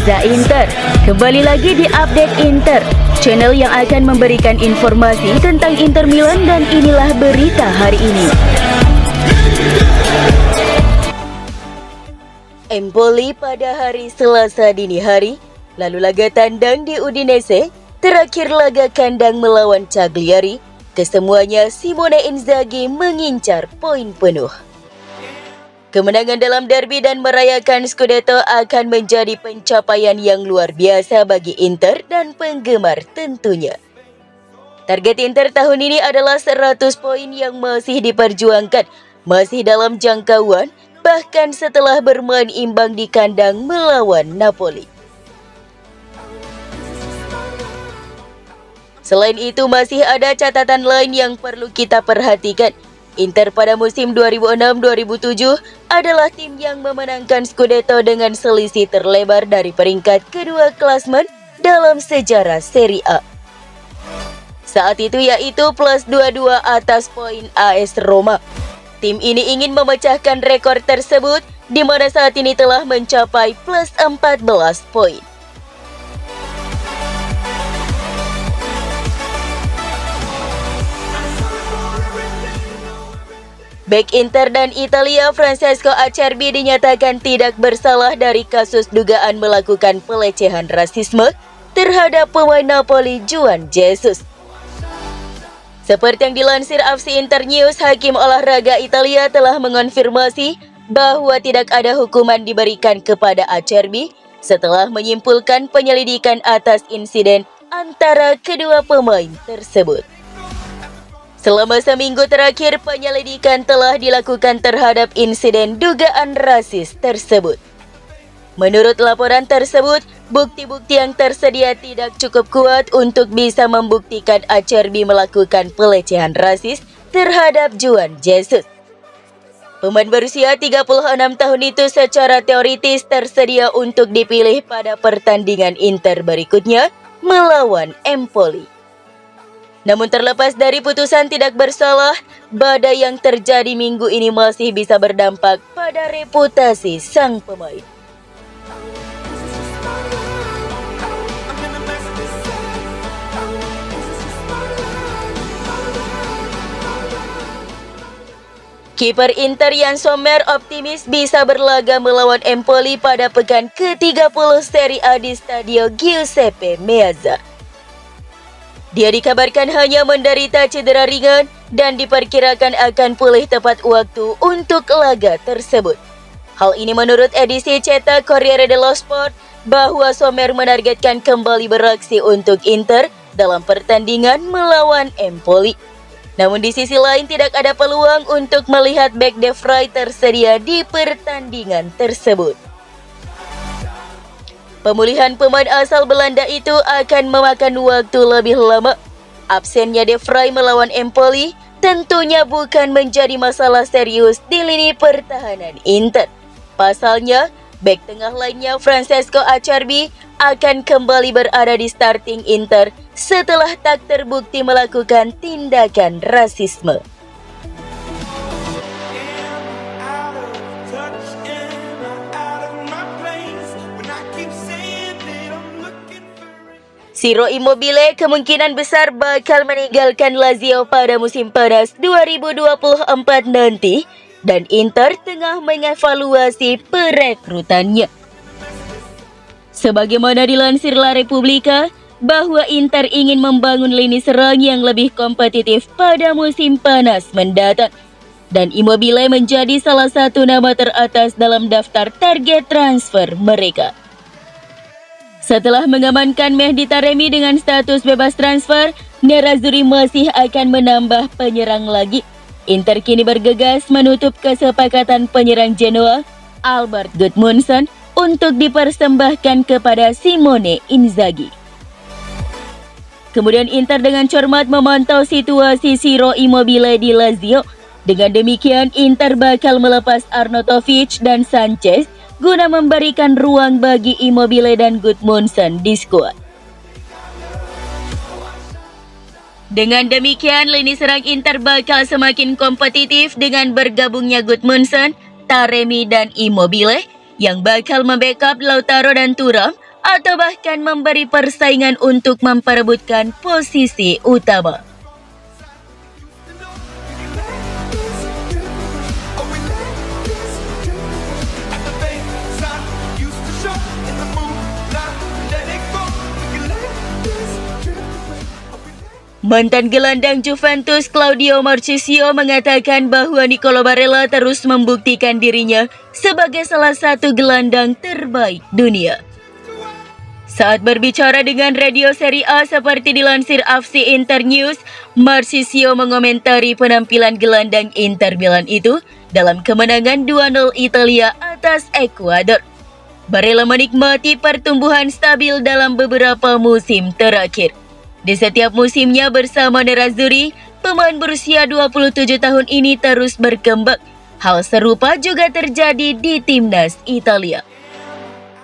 Reza Inter. Kembali lagi di Update Inter, channel yang akan memberikan informasi tentang Inter Milan, dan inilah berita hari ini. Empoli pada hari Selasa dini hari, lalu laga tandang di Udinese, terakhir laga kandang melawan Cagliari. Kesemuanya Simone Inzaghi mengincar poin penuh. Kemenangan dalam derby dan merayakan Scudetto akan menjadi pencapaian yang luar biasa bagi Inter dan penggemar tentunya. Target Inter tahun ini adalah 100 poin yang masih diperjuangkan, masih dalam jangkauan, bahkan setelah bermain imbang di kandang melawan Napoli. Selain itu masih ada catatan lain yang perlu kita perhatikan. Inter pada musim 2006-2007 adalah tim yang memenangkan Scudetto dengan selisih terlebar dari peringkat kedua klasemen dalam sejarah Serie A. Saat itu yaitu plus 22 atas poin AS Roma. Tim ini ingin memecahkan rekor tersebut di mana saat ini telah mencapai plus 14 poin. Bek Inter dan Italia Francesco Acerbi dinyatakan tidak bersalah dari kasus dugaan melakukan pelecehan rasisme terhadap pemain Napoli Juan Jesus. Seperti yang dilansir FC Internews, Hakim Olahraga Italia telah mengonfirmasi bahwa tidak ada hukuman diberikan kepada Acerbi setelah menyimpulkan penyelidikan atas insiden antara kedua pemain tersebut. Selama seminggu terakhir, penyelidikan telah dilakukan terhadap insiden dugaan rasis tersebut. Menurut laporan tersebut, bukti-bukti yang tersedia tidak cukup kuat untuk bisa membuktikan Acerbi melakukan pelecehan rasis terhadap Juan Jesus. Pemain berusia 36 tahun itu secara teoritis tersedia untuk dipilih pada pertandingan Inter berikutnya melawan Empoli. Namun terlepas dari putusan tidak bersalah, badai yang terjadi minggu ini masih bisa berdampak pada reputasi sang pemain. Kiper Inter Yann Sommer optimis bisa berlaga melawan Empoli pada pekan ke-30 Serie A di Stadio Giuseppe Meazza. Dia dikabarkan hanya menderita cedera ringan dan diperkirakan akan pulih tepat waktu untuk laga tersebut. Hal ini menurut edisi cetak Corriere dello Sport bahwa Sommer menargetkan kembali beraksi untuk Inter dalam pertandingan melawan Empoli. Namun di sisi lain tidak ada peluang untuk melihat bek De Vrij tersedia di pertandingan tersebut. Pemulihan pemain asal Belanda itu akan memakan waktu lebih lama. Absennya De Vrij melawan Empoli tentunya bukan menjadi masalah serius di lini pertahanan Inter. Pasalnya, bek tengah lainnya Francesco Acerbi akan kembali berada di starting Inter setelah tak terbukti melakukan tindakan rasisme. Ciro Immobile kemungkinan besar bakal meninggalkan Lazio pada musim panas 2024 nanti, dan Inter tengah mengevaluasi perekrutannya. Sebagaimana dilansir La Repubblica, bahwa Inter ingin membangun lini serang yang lebih kompetitif pada musim panas mendatang, dan Immobile menjadi salah satu nama teratas dalam daftar target transfer mereka. Setelah mengamankan Mehdi Taremi dengan status bebas transfer, Nerazzurri masih akan menambah penyerang lagi. Inter kini bergegas menutup kesepakatan penyerang Genoa, Albert Gudmundsson, untuk dipersembahkan kepada Simone Inzaghi. Kemudian Inter dengan cermat memantau situasi Ciro Immobile di Lazio. Dengan demikian, Inter bakal melepas Arnautovic dan Sanchez guna memberikan ruang bagi Immobile dan Gudmundsson di skuad. Dengan demikian, lini serang Inter bakal semakin kompetitif dengan bergabungnya Gudmundsson, Taremi, dan Immobile yang bakal membackup Lautaro dan Thuram atau bahkan memberi persaingan untuk memperebutkan posisi utama. Mantan gelandang Juventus Claudio Marchisio mengatakan bahwa Nicolo Barella terus membuktikan dirinya sebagai salah satu gelandang terbaik dunia. Saat berbicara dengan radio Serie A seperti dilansir FC Internews, Marchisio mengomentari penampilan gelandang Inter Milan itu dalam kemenangan 2-0 Italia atas Ekuador. Barella menikmati pertumbuhan stabil dalam beberapa musim terakhir. Di setiap musimnya bersama Nerazzurri, pemain berusia 27 tahun ini terus berkembang. Hal serupa juga terjadi di timnas Italia.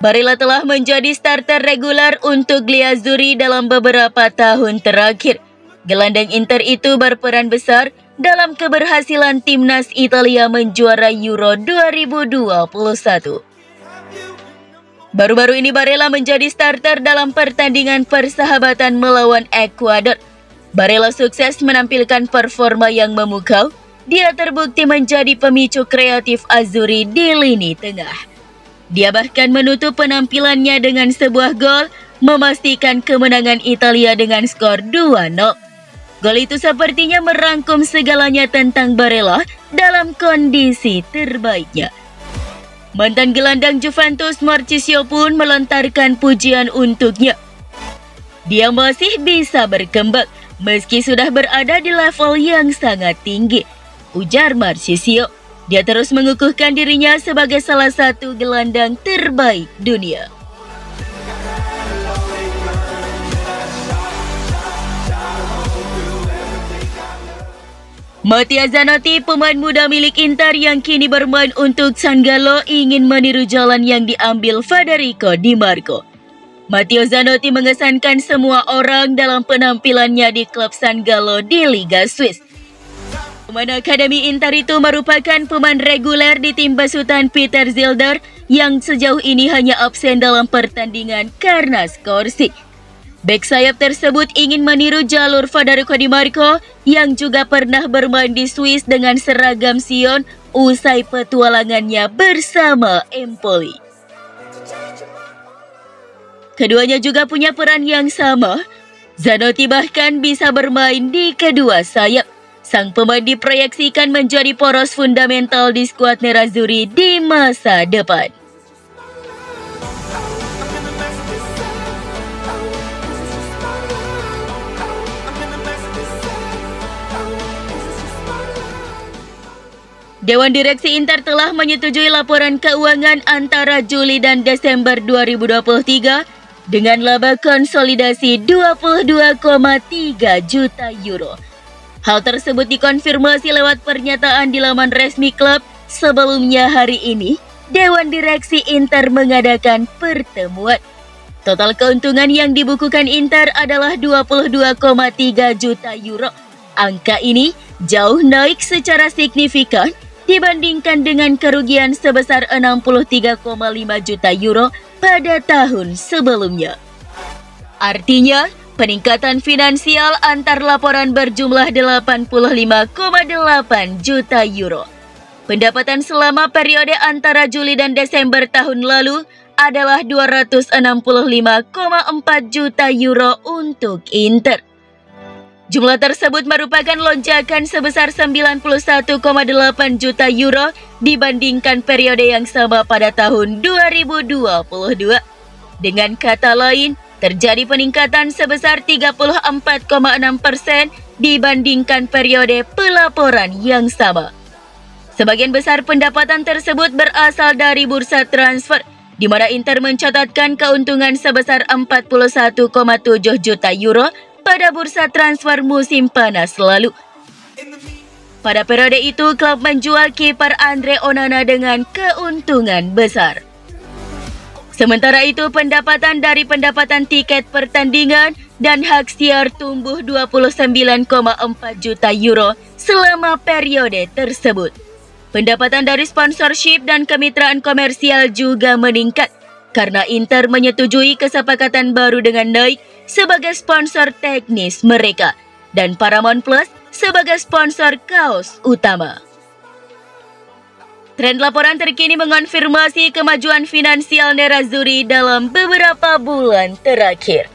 Barella telah menjadi starter reguler untuk Gliazzurri dalam beberapa tahun terakhir. Gelandang Inter itu berperan besar dalam keberhasilan timnas Italia menjuara Euro 2021. Baru-baru ini Barella menjadi starter dalam pertandingan persahabatan melawan Ekuador. Barella sukses menampilkan performa yang memukau. Dia terbukti menjadi pemicu kreatif Azzurri di lini tengah. Dia bahkan menutup penampilannya dengan sebuah gol, memastikan kemenangan Italia dengan skor 2-0. Gol itu sepertinya merangkum segalanya tentang Barella dalam kondisi terbaiknya. Mantan gelandang Juventus Marchisio pun melontarkan pujian untuknya. Dia masih bisa berkembang meski sudah berada di level yang sangat tinggi, ujar Marchisio. Dia terus mengukuhkan dirinya sebagai salah satu gelandang terbaik dunia. Mattia Zanotti, pemain muda milik Inter yang kini bermain untuk San Gallo, ingin meniru jalan yang diambil Federico Di Marco. Matteo Zanotti mengesankan semua orang dalam penampilannya di klub San Gallo di Liga Swiss. Pemain akademi Inter itu merupakan pemain reguler di tim besutan Peter Zilder yang sejauh ini hanya absen dalam pertandingan karena skorsing. Bek sayap tersebut ingin meniru jalur Federico Di Marco yang juga pernah bermain di Swiss dengan seragam Sion usai petualangannya bersama Empoli. Keduanya juga punya peran yang sama. Zanotti bahkan bisa bermain di kedua sayap. Sang pemain diproyeksikan menjadi poros fundamental di skuad Nerazzurri di masa depan. Dewan Direksi Inter telah menyetujui laporan keuangan antara Juli dan Desember 2023 dengan laba konsolidasi 22,3 juta euro. Hal tersebut dikonfirmasi lewat pernyataan di laman resmi klub. Sebelumnya hari ini, Dewan Direksi Inter mengadakan pertemuan. Total keuntungan yang dibukukan Inter adalah 22,3 juta euro. Angka ini jauh naik secara signifikan dibandingkan dengan kerugian sebesar 63,5 juta euro pada tahun sebelumnya. Artinya, peningkatan finansial antar laporan berjumlah 85,8 juta euro. Pendapatan selama periode antara Juli dan Desember tahun lalu adalah 265,4 juta euro untuk Inter. Jumlah tersebut merupakan lonjakan sebesar 91,8 juta euro dibandingkan periode yang sama pada tahun 2022. Dengan kata lain, terjadi peningkatan sebesar 34,6% dibandingkan periode pelaporan yang sama. Sebagian besar pendapatan tersebut berasal dari bursa transfer, di mana Inter mencatatkan keuntungan sebesar 41,7 juta euro pada bursa transfer musim panas lalu. Pada periode itu, klub menjual kiper Andre Onana dengan keuntungan besar. Sementara itu, pendapatan dari pendapatan tiket pertandingan dan hak siar tumbuh 29,4 juta euro selama periode tersebut. Pendapatan dari sponsorship dan kemitraan komersial juga meningkat. karena Inter menyetujui kesepakatan baru dengan Nike sebagai sponsor teknis mereka dan Paramount Plus sebagai sponsor kaos utama. Tren laporan terkini mengonfirmasi kemajuan finansial Nerazzurri dalam beberapa bulan terakhir.